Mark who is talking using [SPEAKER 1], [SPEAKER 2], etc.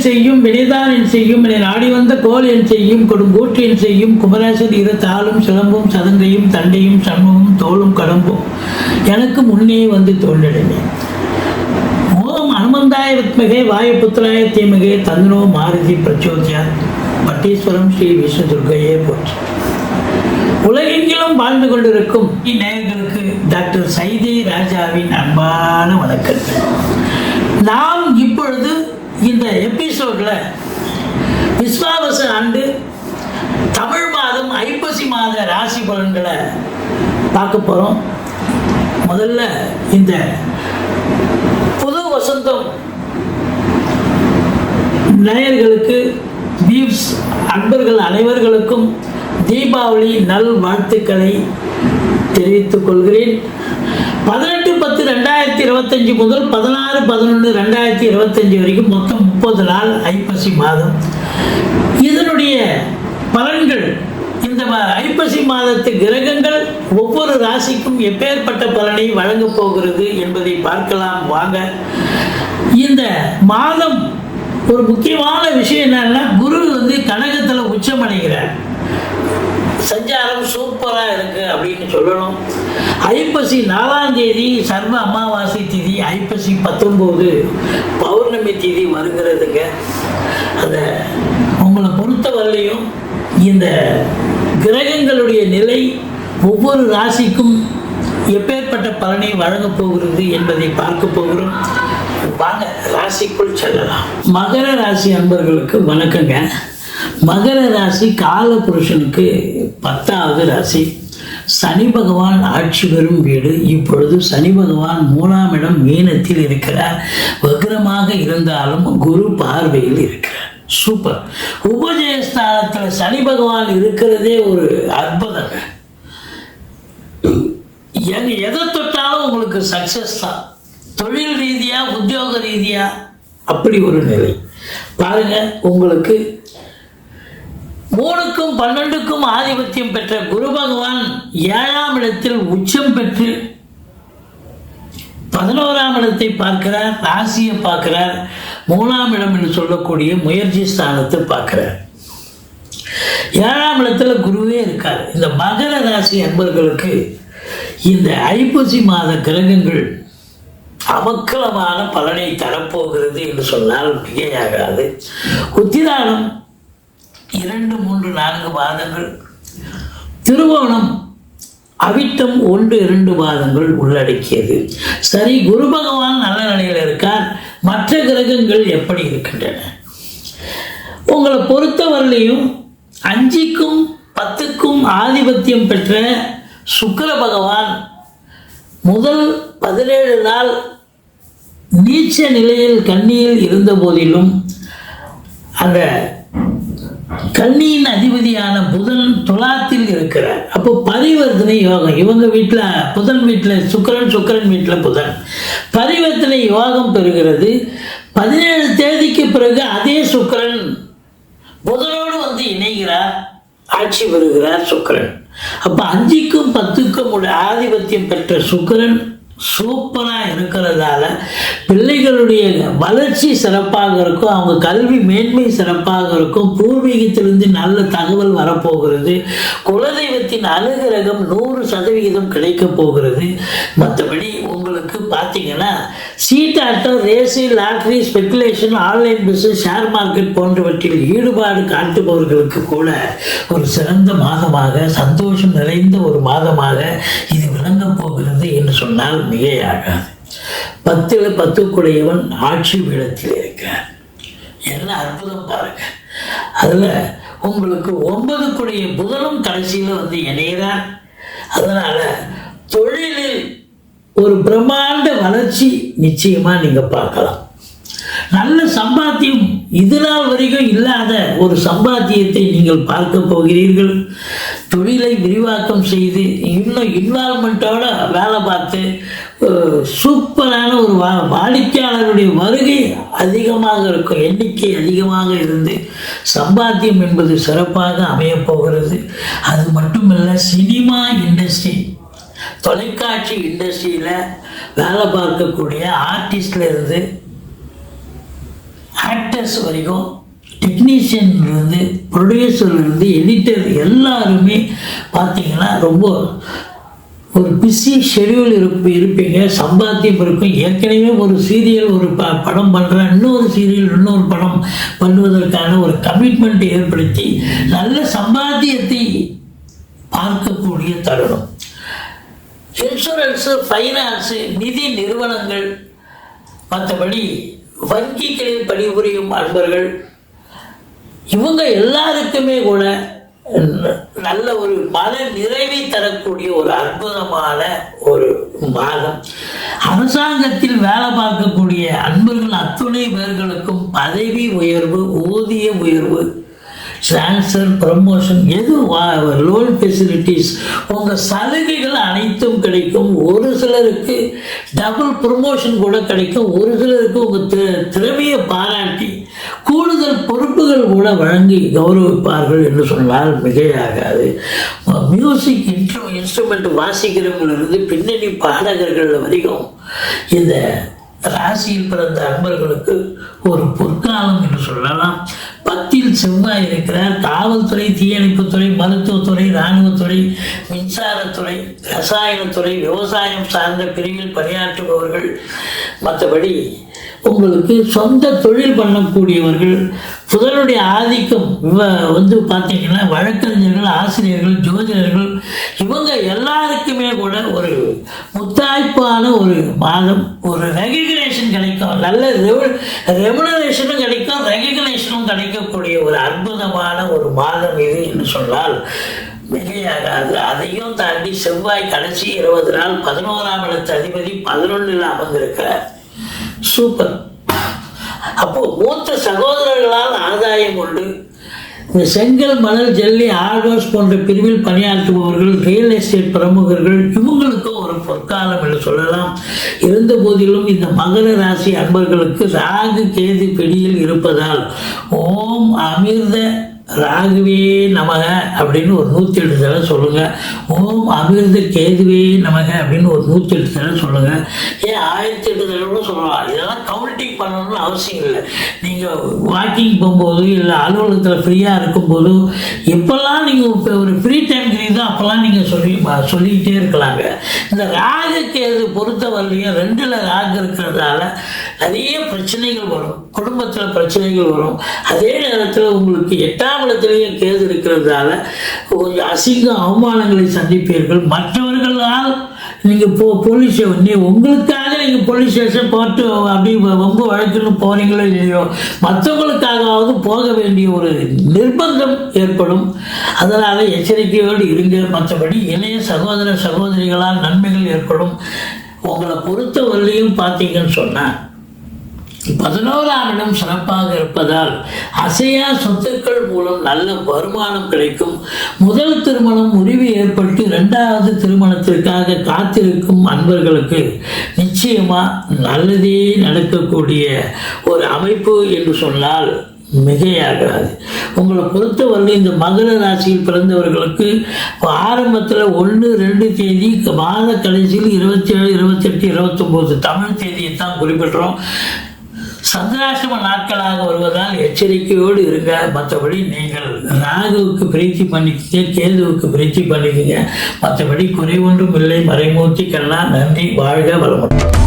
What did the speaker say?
[SPEAKER 1] செய்யும் வினைதான் என் செய்யும் என நாடி வந்த கோல் என் செய்யும் கொடுங்கூற்று என் செய்யும் குமரேசன் இரு தாளும் சிலம்பும் சதங்கையும் தண்டையும் சண்முகம் தோளும் கடம்பும் எனக்கு முன்னே வந்து தோன்றினே. ஓம் அனுமந்தாய வித்மகே வாயுபுத்திராய தீமகே தந்தனோ மாருதி பிரச்சோதியா பட்டீஸ்வரம் ஸ்ரீ விஷ்ணு துர்க்கையே போற்றி. உலகெங்கிலும் வாழ்ந்து கொண்டிருக்கும் இந்நேயர்களுக்கு டாக்டர் சைதை ராஜாவின் அன்பான வணக்கங்கள். நாம் இப்பொழுது இந்த எபிசோட்ல விஸ்வாவச ஆண்டு தமிழ் மாதம் ஐப்பசி மாத ராசி பலன்களை பார்க்க போறோம். முதல்ல இந்த புது வசந்தம் நேயர்களுக்கு தீப்ஸ் அன்பர்கள் அனைவர்களுக்கும் தீபாவளி நல் வாழ்த்துக்களை தெரிவித்துக் கொள்கிறேன். 18/10/2025 முதல் 16/11/2025 வரைக்கும் மொத்தம் 30 நாள் ஐப்பசி மாதம். இதனுடைய பலன்கள், இந்த ஐப்பசி மாதத்து கிரகங்கள் ஒவ்வொரு ராசிக்கும் எப்பேற்பட்ட பலனை வழங்கப் போகிறது என்பதை பார்க்கலாம் வாங்க. இந்த மாதம் ஒரு முக்கியமான விஷயம் என்னன்னா, குரு கடகத்தில் உச்சமடைகிறார். சஞ்சாரம் சூப்பராக இருக்கு அப்படின்னு சொல்லணும். ஐப்பசி 4ஆம் தேதி சர்வ அமாவாசை திதி, ஐப்பசி 19 பௌர்ணமி திதி வருகிறதுங்க. அதை உங்களை பொறுத்தவரையிலையும் இந்த கிரகங்களுடைய நிலை ஒவ்வொரு ராசிக்கும் எப்பேற்பட்ட பலனை வழங்கப் போகிறது என்பதை பார்க்க போகிறோம். வாங்க ராசிக்குள் செல்லலாம். மகர ராசி அன்பர்களுக்கு வணக்கங்க. மகர ராசி கால புருஷனுக்கு 10வது ராசி. சனி பகவான் ஆட்சி பெறும் வீடு. இப்பொழுது சனி பகவான் 3ஆம் இடம் மீனத்தில் இருக்கிறார். வக்ரமாக இருந்தாலும் குரு பார்வையில் இருக்கிறார். சூப்பர். உபஜயஸ்தானத்தில் சனி பகவான் இருக்கிறதே ஒரு அற்புதங்க. எதை தொட்டாலும் உங்களுக்கு சக்சஸ் தான். தொழில் ரீதியா உத்தியோக ரீதியா அப்படி ஒரு நிலை பாருங்க. உங்களுக்கு 3க்கும் 12க்கும் ஆதிபத்தியம் பெற்ற குரு பகவான் 7ஆம் இடத்தில் உச்சம் பெற்று 11ஆம் இடத்தை பார்க்கிறார், ராசியை பார்க்கிறார், 3ஆம் இடம் என்று சொல்லக்கூடிய முயற்சி ஸ்தானத்தை பார்க்கிறார். 7ஆம் இடத்துல குருவே இருக்கார். இந்த மகர ராசி அன்பர்களுக்கு இந்த ஐப்பசி மாத கிரகங்கள் அமக்கலமான பலனை தரப்போகிறது என்று சொன்னால் மிகையாகாது. உத்திராடம் 2, 3, 4 பாதங்கள், திருவோணம் அவிட்டம் 1, 2 பாதங்கள் உள்ளடக்கியது. சரி, குரு பகவான் நல்ல நிலையில் இருக்கார். மற்ற கிரகங்கள் எப்படி இருக்கின்றன? உங்களை பொறுத்தவரையிலையும் 5க்கும் 10க்கும் ஆதிபத்தியம் பெற்ற சுக்கிர பகவான் முதல் 17 நாள் நீச்ச நிலையில் கன்னியில் இருந்த போதிலும் அந்த கன்னியின் அதிபதியான புதன் துலாத்தில் இருக்கிறார். அப்போ பரிவர்த்தனை யோகம். இவங்க வீட்டில் புதன் வீட்டில் சுக்கிரன், சுக்கிரன் வீட்டில் புதன். பரிவர்த்தனை யோகம் பெறுகிறது. 17 தேதிக்கு பிறகு அதே சுக்கிரன் புதனோடு இணைகிறார், ஆட்சி பெறுகிறார் சுக்கிரன். அப்போ 5க்கும் 10க்கும் ஆதிபத்தியம் பெற்ற சுக்கிரன் சூப்பராக இருக்கிறதால பிள்ளைகளுடைய வளர்ச்சி சிறப்பாக இருக்கும், அவங்க கல்வி மேன்மை சிறப்பாக இருக்கும், பூர்வீகத்திலிருந்து நல்ல தகவல் வரப்போகிறது, குலதெய்வத்தின் அனுகிரகம் 100% கிடைக்கப் போகிறது. மற்றபடி உங்களுக்கு பார்த்தீங்கன்னா சீட்டாட்டம், race, lottery, speculation, online business, share market போன்றவற்றில் ஈடுபாடு காட்டுபவர்களுக்கு கூட ஒரு சிறந்த மாதமாக, சந்தோஷம் நிறைந்த ஒரு மாதமாக இது விளங்கப் போகிறது என்று சொன்னால் மிகையாகாது. 10ல் 10 ஆட்சி பீடத்தில் இருக்கிறார். என்ன அற்புதம் பாருங்க. அதில் உங்களுக்கு 9 புதனும் கடைசியில் இணைகிறார். அதனால தொழிலில் ஒரு பிரம்மாண்ட வளர்ச்சி நிச்சயமாக நீங்கள் பார்க்கலாம். நல்ல சம்பாத்தியம், இது நாள் வரைக்கும் இல்லாத ஒரு சம்பாத்தியத்தை நீங்கள் பார்க்க போகிறீர்கள். தொழிலை விரிவாக்கம் செய்து இன்னும் இன்வால்மெண்ட்டோட வேலை பார்த்து சூப்பரான ஒரு வாடிக்கையாளருடைய வருகை அதிகமாக இருக்கும், எண்ணிக்கை அதிகமாக இருந்து சம்பாத்தியம் என்பது சிறப்பாக அமையப்போகிறது. அது மட்டுமல்ல, சினிமா இண்டஸ்ட்ரி, தொலைக்காட்சி இண்டஸ்ட்ரியில் வேலை பார்க்கக்கூடிய ஆர்டிஸ்ட்ல இருந்து ஆக்டர்ஸ் வரைக்கும், டெக்னீஷியன்லேருந்து ப்ரொடியூசர்லேருந்து எடிட்டர் எல்லாருமே பார்த்தீங்கன்னா ரொம்ப ஒரு பிஸி ஷெடியூல் இருப்பீங்க. சம்பாத்தியம் இருக்கும். ஏற்கனவே ஒரு சீரியல் ஒரு படம் பண்ணுறேன், இன்னொரு சீரியல் இன்னொரு படம் பண்ணுவதற்கான ஒரு கமிட்மெண்ட் ஏற்படுத்தி நல்ல சம்பாத்தியத்தை பார்க்கக்கூடிய தருணம். இன்சூரன்ஸு, ஃபைனான்ஸு, நிதி நிறுவனங்கள், மற்றபடி வங்கிகளில் பணிபுரியும் அன்பர்கள், இவங்க எல்லாருக்குமே கூட நல்ல ஒரு மன நிறைவை தரக்கூடிய ஒரு அற்புதமான ஒரு மாதம். அரசாங்கத்தில் வேலை பார்க்கக்கூடிய அன்பர்கள் அத்துணை பேர்களுக்கும் பதவி உயர்வு, ஊதிய உயர்வு, ட்ரான்ஸ்ஃபர், ப்ரமோஷன், லோன் ஃபெசிலிட்டிஸ், உங்கள் சலுகைகள் அனைத்தும் கிடைக்கும். ஒரு சிலருக்கு டபுள் ப்ரமோஷன் கூட கிடைக்கும். ஒரு சிலருக்கு உங்கள் திறமையை பாராட்டி கூடுதல் பொறுப்புகள் கூட வழங்கி கௌரவிப்பார்கள் என்று சொன்னால் மிகையாகாது. மியூசிக் இன்ஸ்ட்ருமெண்ட் வாசிக்கிறவங்களிலிருந்து பின்னணி பாடகர்கள் வரைக்கும் இந்த ராசியில் பிறந்த அன்பர்களுக்கு ஒரு பொற்காலம் என்று சொல்லலாம். 10ல் செவ்வாய் இருக்கிறார். காவல்துறை, தீயணைப்புத்துறை, மருத்துவத்துறை, இராணுவத்துறை, மின்சாரத்துறை, ரசாயனத்துறை, விவசாயம் சார்ந்த பிரிவில் பணியாற்றுபவர்கள், மற்றபடி உங்களுக்கு சொந்த தொழில் பண்ணக்கூடியவர்கள், புதனுடைய ஆதிக்கம் பார்த்தீங்கன்னா வழக்கறிஞர்கள், ஆசிரியர்கள், ஜோதிடர்கள், இவங்க எல்லாருக்குமே கூட ஒரு முத்தாய்ப்பான ஒரு மாதம். ஒரு ரெகக்னேஷன் கிடைக்கும், நல்ல ரெமுனரேஷனும் கிடைக்கும், ரெகக்னேஷனும் கிடைக்கக்கூடிய ஒரு அற்புதமான ஒரு மாதம் இது என்று சொன்னால் மிகையாகாது. அதையும் தாண்டி செவ்வாய் கடைசி 20 நாள் 11ஆம் இடத்து அதிபதி 11ல் அமர்ந்திருக்கிறார். சூப்பர். அப்போ மூத்த சகோதரர்களால் ஆதாயம் உண்டு. இந்த செங்கல், மணல், ஜல்லி, ஆழ்வாஸ் போன்ற பிரிவில் பணியாற்றுபவர்கள், ரியல் எஸ்டேட் பிரமுகர்கள், இவங்களுக்கும் ஒரு பொற்காலம் என்று சொல்லலாம். இருந்த போதிலும் இந்த மகர ராசி அன்பர்களுக்கு ராகு கேது பிடியில் இருப்பதால் ஓம் அமிர்த ராகுவே நமக அப்படின்னு ஒரு 108 தடவை சொல்லுங்கள். ஓம் அமிர்த கேதுவே நமக அப்படின்னு ஒரு 108 தடவை சொல்லுங்கள். ஏன் 1008 தடவை சொல்லலாம். இதெல்லாம் கவுண்டிங் பண்ணணும்னு அவசியம் இல்லை. நீங்கள் வாக்கிங் போகும்போது இல்லை அலுவலகத்தில் ஃப்ரீயாக இருக்கும்போது எப்போல்லாம் நீங்கள் ஒரு ஃப்ரீ டைம் கிடைக்குதோ அப்போல்லாம் நீங்கள் சொல்லிக்கிட்டே இருக்கலாங்க. இந்த ராகு கேது பொறுத்தவரையிலையும் 2ல் ராகு இருக்கிறதால நிறைய பிரச்சனைகள் வரும். குடும்பத்தில் பிரச்சனைகள் வரும். அதே நேரத்தில் உங்களுக்கு 8ஆம் இடத்திலேயே கேது இருக்கிறதால கொஞ்சம் அசிங்க அவமானங்களை சந்திப்பீர்கள். மற்றவர்களால் நீங்கள் போலீஸ் உங்களுக்காக நீங்கள் போலீஸ் ஸ்டேஷன் போட்டு அப்படி ரொம்ப வழக்குன்னு போகிறீங்களோ இல்லையோ, மற்றவங்களுக்காகவாவது போக வேண்டிய ஒரு நிர்பந்தம் ஏற்படும். அதனால் எச்சரிக்கையோடு இருங்க. மற்றபடி இளைய சகோதர சகோதரிகளால் நன்மைகள் ஏற்படும். உங்களை பொறுத்தவரையிலையும் பார்த்தீங்கன்னு சொன்னால் 11ஆம் இடம் சிறப்பாக இருப்பதால் அசையா சொத்துக்கள் மூலம் நல்ல வருமானம் கிடைக்கும். முதல் திருமணம் முறிவு ஏற்பட்டு 2வது திருமணத்திற்காக காத்திருக்கும் அன்பர்களுக்கு நிச்சயமா நல்லதே நடக்கக்கூடிய ஒரு அமைப்பு என்று சொன்னால் மிகையாகாது. உங்களை பொறுத்தவரை இந்த மகர ராசியில் பிறந்தவர்களுக்கு ஆரம்பத்தில் 1, 2 தேதி, மாத கடைசியில் 27, 28, 29 தமிழ் தேதியை தான் குறிப்பிடுறோம். சந்திராசிரம நாட்களாக வருவதால் எச்சரிக்கையோடு இருங்க. மற்றபடி நீங்கள் ராகுவுக்கு பிரீத்தி பண்ணிக்கிங்க, கேதுவுக்கு பிரீத்தி பண்ணிக்கிங்க. மற்றபடி குறை ஒன்றும் இல்லை. மறைமூர்த்தி கண்ணா. நன்றி. வாழ்க வளமுடன்.